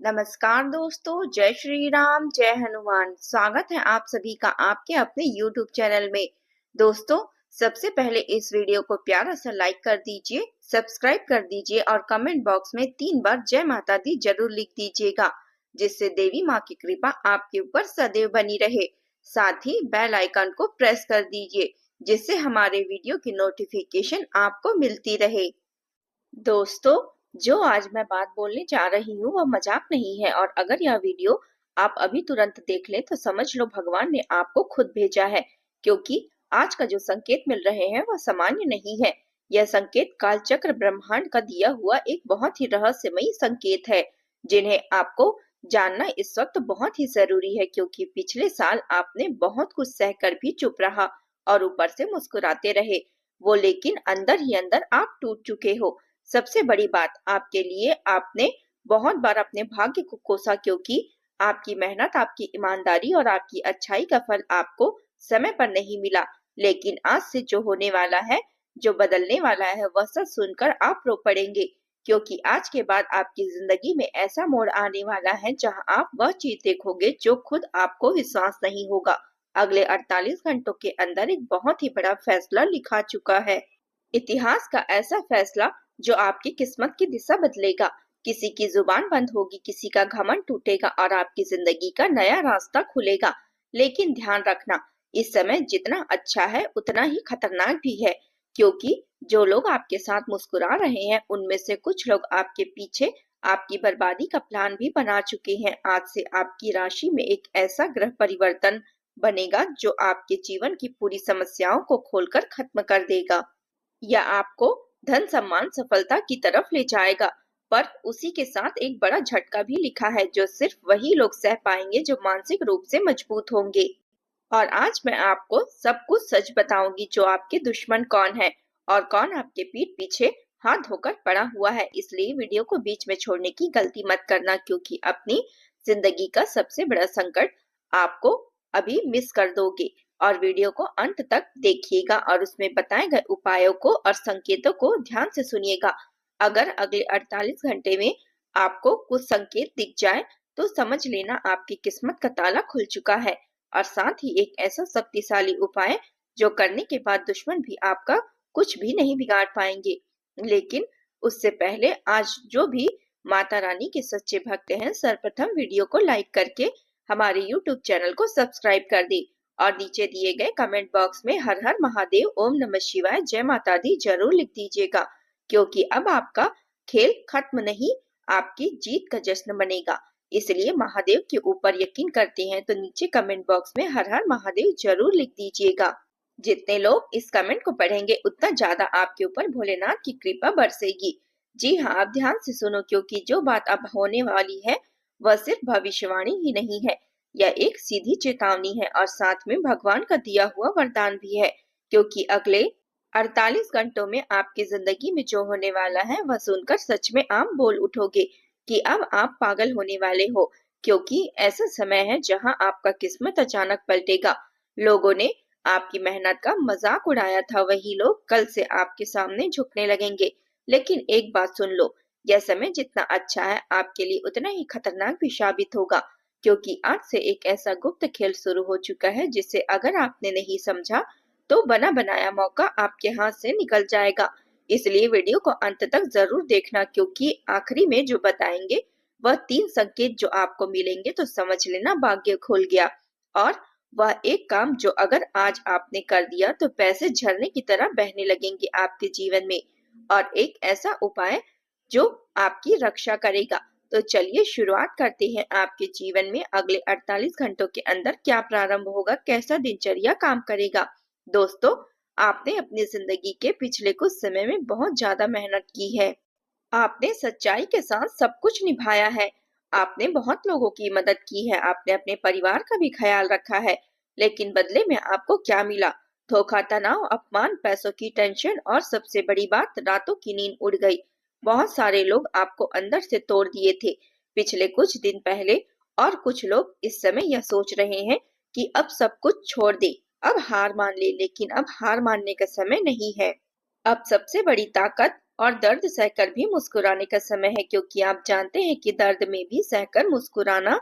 नमस्कार दोस्तों, जय श्री राम, जय हनुमान। स्वागत है आप सभी का आपके अपने YouTube चैनल में। दोस्तों, सबसे पहले इस वीडियो को प्यारा सा लाइक कर दीजिए, सब्सक्राइब कर दीजिए और कमेंट बॉक्स में 3 बार जय माता दी जरूर लिख दीजिएगा, जिससे देवी माँ की कृपा आपके ऊपर सदैव बनी रहे। साथ ही बेल आइकन को प्रेस कर दीजिए, जिससे हमारे वीडियो की नोटिफिकेशन आपको मिलती रहे। दोस्तों, जो आज मैं बात बोलने जा रही हूँ वह मजाक नहीं है, और अगर यह वीडियो आप अभी तुरंत देख लें तो समझ लो भगवान ने आपको खुद भेजा है, क्योंकि आज का जो संकेत मिल रहे हैं वह सामान्य नहीं है। यह संकेत कालचक्र ब्रह्मांड का दिया हुआ एक बहुत ही रहस्यमयी संकेत है, जिन्हें आपको जानना इस वक्त बहुत ही जरूरी है, क्योंकि पिछले साल आपने बहुत कुछ सहकर भी चुप रहा और ऊपर से मुस्कुराते रहे, वो लेकिन अंदर ही अंदर आप टूट चुके हो। सबसे बड़ी बात आपके लिए, आपने बहुत बार अपने भाग्य को कोसा, क्योंकि आपकी मेहनत, आपकी ईमानदारी और आपकी अच्छाई का फल आपको समय पर नहीं मिला। लेकिन आज से जो होने वाला है, जो बदलने वाला है, वह सब सुनकर आप रो पड़ेंगे, क्योंकि आज के बाद आपकी जिंदगी में ऐसा मोड़ आने वाला है जहां आप वह चीज देखोगे जो खुद आपको विश्वास नहीं होगा। अगले 48 घंटों के अंदर एक बहुत ही बड़ा फैसला लिखा चुका है। इतिहास का ऐसा फैसला जो आपकी किस्मत की दिशा बदलेगा। किसी की जुबान बंद होगी, किसी का घमंड टूटेगा और आपकी जिंदगी का नया रास्ता खुलेगा। लेकिन ध्यान रखना, इस समय जितना अच्छा है उतना ही खतरनाक भी है, क्योंकि जो लोग आपके साथ मुस्कुरा रहे हैं उनमें से कुछ लोग आपके पीछे आपकी बर्बादी का प्लान भी बना चुके हैं। आज से आपकी राशि में एक ऐसा ग्रह परिवर्तन बनेगा जो आपके जीवन की पूरी समस्याओं को खोलकर खत्म कर देगा, या आपको धन सम्मान सफलता की तरफ ले जाएगा। पर उसी के साथ एक बड़ा झटका भी लिखा है, जो सिर्फ वही लोग सह पाएंगे जो मानसिक रूप से मजबूत होंगे। और आज मैं आपको सब कुछ सच बताऊंगी, जो आपके दुश्मन कौन है और कौन आपके पीठ पीछे हाथ धोकर पड़ा हुआ है। इसलिए वीडियो को बीच में छोड़ने की गलती मत करना, क्योंकि अपनी जिंदगी का सबसे बड़ा संकट आपको अभी मिस कर दोगे। और वीडियो को अंत तक देखिएगा और उसमें बताए गए उपायों को और संकेतों को ध्यान से सुनिएगा। अगर अगले 48 घंटे में आपको कुछ संकेत दिख जाए तो समझ लेना आपकी किस्मत का ताला खुल चुका है, और साथ ही एक ऐसा शक्तिशाली उपाय जो करने के बाद दुश्मन भी आपका कुछ भी नहीं बिगाड़ पाएंगे। लेकिन उससे पहले आज जो भी माता रानी के सच्चे भक्त हैं, सर्वप्रथम वीडियो को लाइक करके हमारे YouTube चैनल को सब्सक्राइब कर दे और नीचे दिए गए कमेंट बॉक्स में हर हर महादेव, ओम नमः शिवाय, जय माता दी जरूर लिख दीजिएगा, क्योंकि अब आपका खेल खत्म नहीं, आपकी जीत का जश्न बनेगा। इसलिए महादेव के ऊपर यकीन करते हैं तो नीचे कमेंट बॉक्स में हर हर महादेव जरूर लिख दीजिएगा। जितने लोग इस कमेंट को पढ़ेंगे उतना ज्यादा आपके ऊपर भोलेनाथ की कृपा बरसेगी। जी हाँ, आप ध्यान से सुनो, क्योंकि जो बात अब होने वाली है वह सिर्फ भविष्यवाणी ही नहीं है, यह एक सीधी चेतावनी है और साथ में भगवान का दिया हुआ वरदान भी है, क्योंकि अगले 48 घंटों में आपकी जिंदगी में जो होने वाला है वह सुनकर सच में आप बोल उठोगे कि अब आप पागल होने वाले हो, क्योंकि ऐसा समय है जहां आपका किस्मत अचानक पलटेगा। लोगों ने आपकी मेहनत का मजाक उड़ाया था, वही लोग कल से आपके सामने झुकने लगेंगे। लेकिन एक बात सुन लो, यह समय जितना अच्छा है आपके लिए उतना ही खतरनाक भी साबित होगा, क्योंकि आज से एक ऐसा गुप्त खेल शुरू हो चुका है जिसे अगर आपने नहीं समझा तो बना बनाया मौका आपके हाथ से निकल जाएगा। इसलिए वीडियो को अंत तक जरूर देखना, क्योंकि आखिरी में जो बताएंगे वह 3 संकेत जो आपको मिलेंगे तो समझ लेना भाग्य खुल गया। और वह एक काम जो अगर आज आपने कर दिया तो पैसे झरने की तरह बहने लगेंगे आपके जीवन में, और एक ऐसा उपाय जो आपकी रक्षा करेगा। तो चलिए शुरुआत करते हैं। आपके जीवन में अगले 48 घंटों के अंदर क्या प्रारंभ होगा, कैसा दिनचर्या काम करेगा। दोस्तों, आपने अपनी जिंदगी के पिछले कुछ समय में बहुत ज्यादा मेहनत की है। आपने सच्चाई के साथ सब कुछ निभाया है। आपने बहुत लोगों की मदद की है, आपने अपने परिवार का भी ख्याल रखा है। लेकिन बदले में आपको क्या मिला? धोखा, तनाव, अपमान, पैसों की टेंशन और सबसे बड़ी बात, रातों की नींद उड़ गई। बहुत सारे लोग आपको अंदर से तोड़ दिए थे पिछले कुछ दिन पहले, और कुछ लोग इस समय यह सोच रहे हैं कि अब सब कुछ छोड़ दे, अब हार मान ले। लेकिन अब हार मानने का समय नहीं है। अब सबसे बड़ी ताकत और दर्द सहकर भी मुस्कुराने का समय है, क्योंकि आप जानते हैं कि दर्द में भी सहकर मुस्कुराना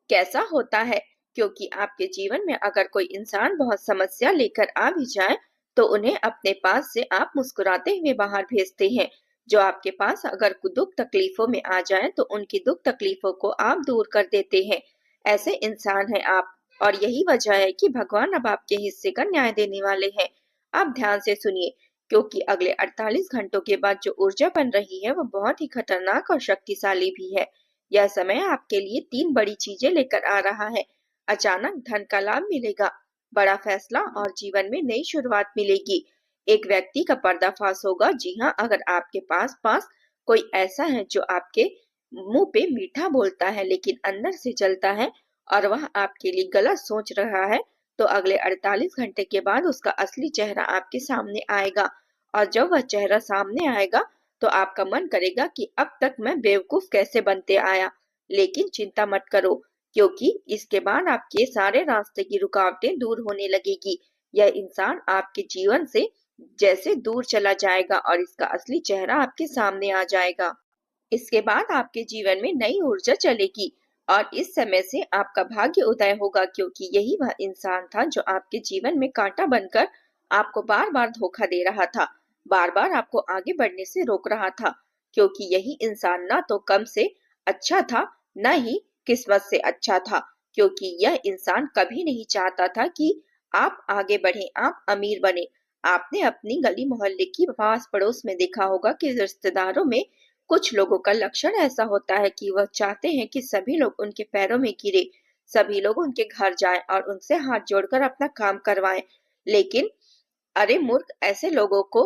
कैसा होता है। क्योंकि आपके जीवन में अगर कोई इंसान बहुत समस्या लेकर आ भी जाए, तो उन्हें अपने पास से आप मुस्कुराते हुए बाहर भेजते हैं। जो आपके पास अगर दुख तकलीफों में आ जाए, तो उनकी दुख तकलीफों को आप दूर कर देते हैं। ऐसे इंसान हैं आप, और यही वजह है कि भगवान अब आपके हिस्से का न्याय देने वाले हैं। आप ध्यान से सुनिए, क्योंकि अगले 48 घंटों के बाद जो ऊर्जा बन रही है, वो बहुत ही खतरनाक और शक्तिशाली भी है। यह समय आपके लिए 3 बड़ी चीजें लेकर आ रहा है। अचानक धन का लाभ मिलेगा, बड़ा फैसला और जीवन में नई शुरुआत मिलेगी। एक व्यक्ति का पर्दाफाश होगा। जी हाँ, अगर आपके पास पास कोई ऐसा है जो आपके मुंह पे मीठा बोलता है लेकिन अंदर से जलता है, और वह आपके लिए गलत सोच रहा है, तो अगले 48 घंटे के बाद उसका असली चेहरा आपके सामने आएगा। और जब वह चेहरा सामने आएगा, तो आपका मन करेगा कि अब तक मैं बेवकूफ कैसे बनते आया। लेकिन चिंता मत करो, क्योंकि इसके बाद आपके सारे रास्ते की रुकावटें दूर होने लगेगी। यह इंसान आपके जीवन से जैसे दूर चला जाएगा और इसका असली चेहरा आपके सामने आ जाएगा। इसके बाद आपके जीवन में नई ऊर्जा चलेगी, और इस समय से आपका भाग्य उदय होगा, क्योंकि यही वह इंसान था जो आपके जीवन में कांटा बनकर आपको बार बार धोखा दे रहा था, बार बार आपको आगे बढ़ने से रोक रहा था। क्योंकि यही इंसान ना तो कम से अच्छा था, न ही किस्मत से अच्छा था। क्योंकि यह इंसान कभी नहीं चाहता था कि आप आगे बढ़े, आप अमीर बने। आपने अपनी गली मोहल्ले की पास पड़ोस में देखा होगा कि रिश्तेदारों में कुछ लोगों का लक्षण ऐसा होता है कि वह चाहते हैं कि सभी लोग उनके पैरों में गिरे, सभी लोग उनके घर जाएं और उनसे हाथ जोड़कर अपना काम करवाएं। लेकिन अरे मूर्ख, ऐसे लोगों को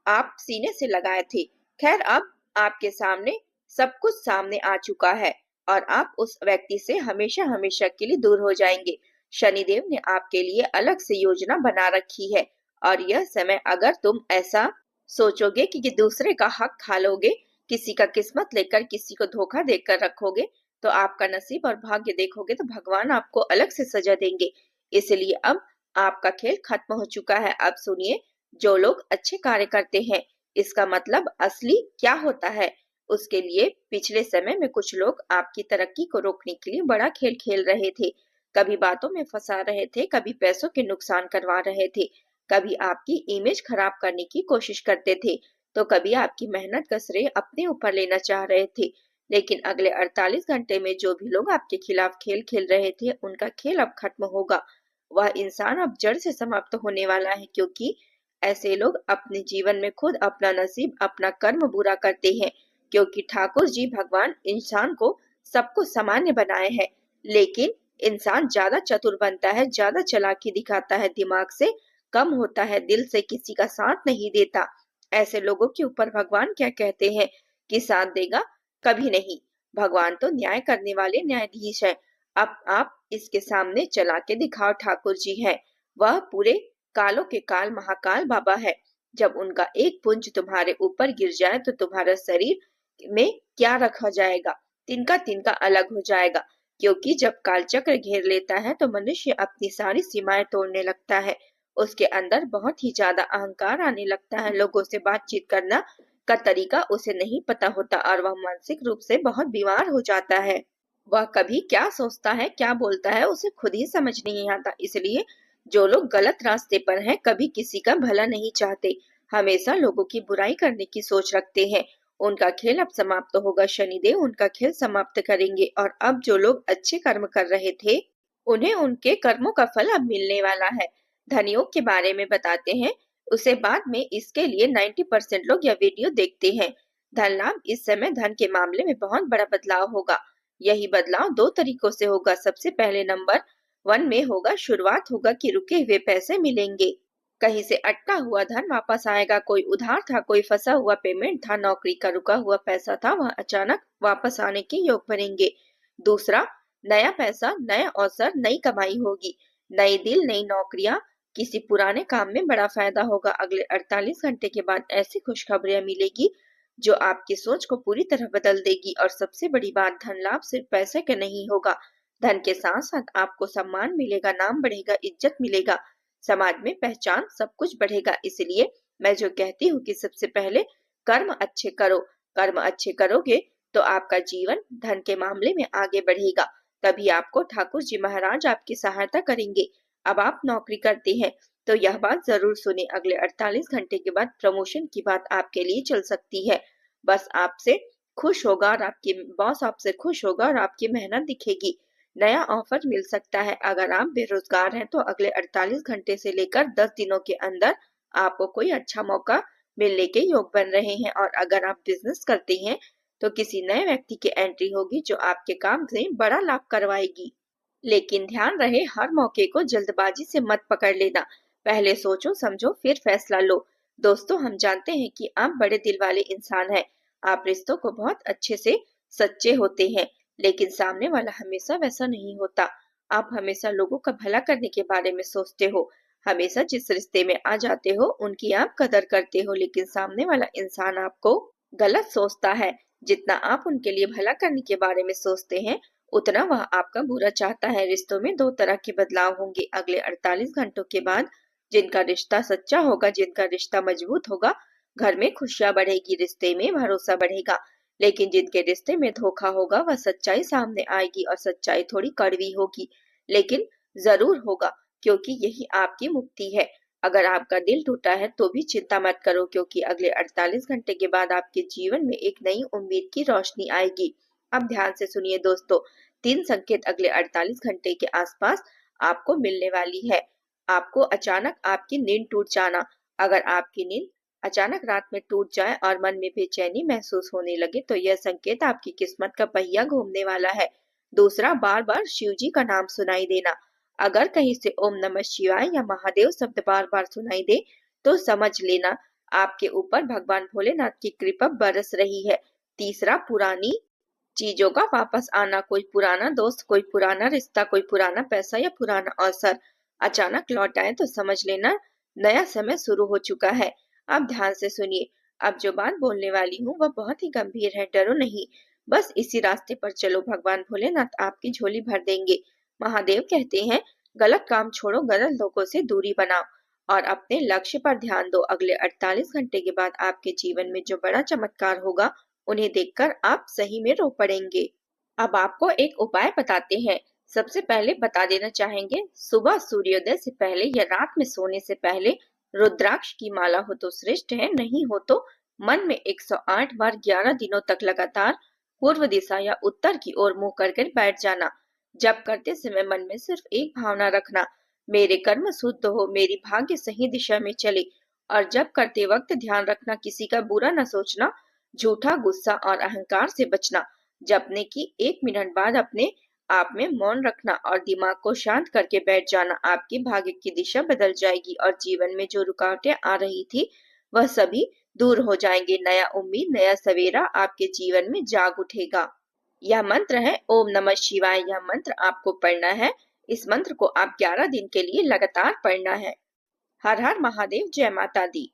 आप सीने से लगाए थे। खैर, अब आपके सामने सब कुछ सामने आ चुका है, और आप उस व्यक्ति से हमेशा हमेशा के लिए दूर हो जाएंगे। शनिदेव ने आपके लिए अलग से योजना बना रखी है, और यह समय अगर तुम ऐसा सोचोगे कि दूसरे का हक खा लोगे, किसी का किस्मत लेकर किसी को धोखा देकर रखोगे, तो आपका नसीब और भाग्य देखोगे तो भगवान आपको अलग से सजा देंगे। इसलिए अब आपका खेल खत्म हो चुका है। अब सुनिए, जो लोग अच्छे कार्य करते हैं, इसका मतलब असली क्या होता है, उसके लिए पिछले समय में कुछ लोग आपकी तरक्की को रोकने के लिए बड़ा खेल खेल रहे थे। कभी बातों में फंसा रहे थे, कभी पैसों के नुकसान करवा रहे थे, कभी आपकी इमेज खराब करने की कोशिश करते थे, तो कभी आपकी मेहनत का श्रेय अपने ऊपर लेना चाह रहे थे। लेकिन अगले 48 घंटे में जो भी लोग आपके खिलाफ खेल खेल रहे थे, उनका खेल अब खत्म होगा। वह इंसान अब जड़ से समाप्त होने वाला है, क्योंकि ऐसे लोग अपने जीवन में खुद अपना नसीब, अपना कर्म बुरा करते हैं। क्योंकि ठाकुर जी भगवान इंसान को सबको सामान्य बनाए हैं, लेकिन इंसान ज्यादा चतुर बनता है, ज्यादा चालाकी दिखाता है, दिमाग से कम होता है, दिल से किसी का साथ नहीं देता। ऐसे लोगों के ऊपर भगवान क्या कहते हैं कि साथ देगा? कभी नहीं। भगवान तो न्याय करने वाले न्यायाधीश है। अब आप इसके सामने चला के दिखाओ। ठाकुर जी है, वह पूरे कालों के काल महाकाल बाबा है। जब उनका एक पुंज तुम्हारे ऊपर गिर जाए, तो तुम्हारा शरीर में क्या रखा जाएगा? तिनका तिनका अलग हो जाएगा। क्योंकि जब काल चक्र घेर लेता है, तो मनुष्य अपनी सारी सीमाएं तोड़ने लगता है। उसके अंदर बहुत ही ज्यादा अहंकार आने लगता है। लोगों से बातचीत करना का तरीका उसे नहीं पता होता, और वह मानसिक रूप से बहुत बीमार हो जाता है। वह कभी क्या सोचता है, क्या बोलता है, उसे खुद ही समझ नहीं आता। इसलिए जो लोग गलत रास्ते पर हैं, कभी किसी का भला नहीं चाहते, हमेशा लोगों की बुराई करने की सोच रखते हैं, उनका खेल अब समाप्त होगा। शनिदेव उनका खेल समाप्त करेंगे, और अब जो लोग अच्छे कर्म कर रहे थे, उन्हें उनके कर्मों का फल अब मिलने वाला है। धनियोग के बारे में बताते हैं, उसे बाद में। इसके लिए 90% लोग यह वीडियो देखते हैं। धन लाभ, इस समय धन के मामले में बहुत बड़ा बदलाव होगा। यही बदलाव 2 तरीकों से होगा। सबसे पहले नंबर 1 में होगा, शुरुआत होगा कि रुके हुए पैसे मिलेंगे, कहीं से अटका हुआ धन वापस आएगा। कोई उधार था, कोई फंसा हुआ पेमेंट था, नौकरी का रुका हुआ पैसा था, वह अचानक वापस आने के योग बनेंगे। दूसरा, नया पैसा, नया अवसर, नई कमाई होगी, नई दिल, नई नौकरियां, किसी पुराने काम में बड़ा फायदा होगा। अगले 48 घंटे के बाद ऐसी खुशखबरियां मिलेगी जो आपकी सोच को पूरी तरह बदल देगी। और सबसे बड़ी बात, धन लाभ सिर्फ पैसे का नहीं होगा। धन के साथ साथ आपको सम्मान मिलेगा, नाम बढ़ेगा, इज्जत मिलेगा, समाज में पहचान, सब कुछ बढ़ेगा। इसलिए मैं जो कहती हूँ कि सबसे पहले कर्म अच्छे करो। कर्म अच्छे करोगे तो आपका जीवन धन के मामले में आगे बढ़ेगा, तभी आपको ठाकुर जी महाराज आपकी सहायता करेंगे। अब आप नौकरी करते हैं तो यह बात जरूर सुने, अगले 48 घंटे के बाद प्रमोशन की बात आपके लिए चल सकती है। बस आपसे खुश होगा और आपकी बॉस आपसे खुश होगा और आपकी मेहनत दिखेगी। नया ऑफर मिल सकता है। अगर आप बेरोजगार हैं तो अगले 48 घंटे से लेकर 10 दिनों के अंदर आपको कोई अच्छा मौका मिलने के योग बन रहे हैं। और अगर आप बिजनेस करते हैं तो किसी नए व्यक्ति की एंट्री होगी जो आपके काम से बड़ा लाभ करवाएगी। लेकिन ध्यान रहे, हर मौके को जल्दबाजी से मत पकड़ लेना। पहले सोचो समझो फिर फैसला लो। दोस्तों, हम जानते हैं कि आप बड़े दिल वाले इंसान हैं। आप रिश्तों को बहुत अच्छे से सच्चे होते हैं, लेकिन सामने वाला हमेशा वैसा नहीं होता। आप हमेशा लोगों का भला करने के बारे में सोचते हो। हमेशा जिस रिश्ते में आ जाते हो उनकी आप कदर करते हो, लेकिन सामने वाला इंसान आपको गलत सोचता है। जितना आप उनके लिए भला करने के बारे में सोचते हैं उतना वह आपका बुरा चाहता है। रिश्तों में दो तरह के बदलाव होंगे अगले 48 घंटों के बाद। जिनका रिश्ता सच्चा होगा, जिनका रिश्ता मजबूत होगा, घर में खुशियां बढ़ेगी, रिश्ते में भरोसा बढ़ेगा। लेकिन जिनके रिश्ते में धोखा होगा वह सच्चाई सामने आएगी, और सच्चाई थोड़ी कड़वी होगी, लेकिन जरूर होगा, क्योंकि यही आपकी मुक्ति है। अगर आपका दिल टूटा है तो भी चिंता मत करो, क्योंकि अगले 48 घंटे के बाद आपके जीवन में एक नई उम्मीद की रोशनी आएगी। अब ध्यान से सुनिए दोस्तों, 3 संकेत अगले 48 घंटे के आसपास आपको मिलने वाली है। आपको अचानक आपकी नींद टूट जाना। अगर आपकी नींद अचानक रात में टूट जाए और मन में बेचैनी महसूस होने लगे तो यह संकेत आपकी किस्मत का पहिया घूमने वाला है। दूसरा, बार बार शिव जी का नाम सुनाई देना। अगर कहीं से ओम नमः शिवाय या महादेव शब्द बार बार सुनाई दे तो समझ लेना आपके ऊपर भगवान भोलेनाथ की कृपा बरस रही है। तीसरा, पुरानी चीजों का वापस आना। कोई पुराना दोस्त, कोई पुराना रिश्ता, कोई पुराना पैसा या पुराना अवसर अचानक लौट आए तो समझ लेना नया समय शुरू हो चुका है। अब ध्यान से सुनिए, अब जो बात बोलने वाली हूँ वह बहुत ही गंभीर है, डरो नहीं, बस इसी रास्ते पर चलो, भगवान भोलेनाथ आपकी झोली भर देंगे। महादेव कहते हैं, गलत काम छोड़ो, गलत लोगों से दूरी बनाओ और अपने लक्ष्य पर ध्यान दो। अगले 48 घंटे के बाद आपके जीवन में जो बड़ा चमत्कार होगा उन्हें देखकर आप सही में रो पड़ेंगे। अब आपको एक उपाय बताते हैं। सबसे पहले बता देना चाहेंगे, सुबह सूर्योदय से पहले या रात में सोने से पहले रुद्राक्ष की माला हो तो श्रेष्ठ है, नहीं हो तो मन में 108 बार 11 दिनों तक लगातार पूर्व दिशा या उत्तर की ओर मुंह करके बैठ जाना। जब करते समय मन में सिर्फ एक भावना रखना, मेरे कर्म शुद्ध हो, मेरी भाग्य सही दिशा में चले। और जब करते वक्त ध्यान रखना, किसी का बुरा न सोचना, झूठा गुस्सा और अहंकार से बचना। जपने की 1 मिनट बाद अपने आप में मौन रखना और दिमाग को शांत करके बैठ जाना। आपकी भाग्य की दिशा बदल जाएगी और जीवन में जो रुकावटें आ रही थी वह सभी दूर हो जाएंगे। नया उम्मीद, नया सवेरा आपके जीवन में जाग उठेगा। यह मंत्र है ओम नमः शिवाय। यह मंत्र आपको पढ़ना है। इस मंत्र को आप 11 दिन के लिए लगातार पढ़ना है। हर हर महादेव, जय माता दी।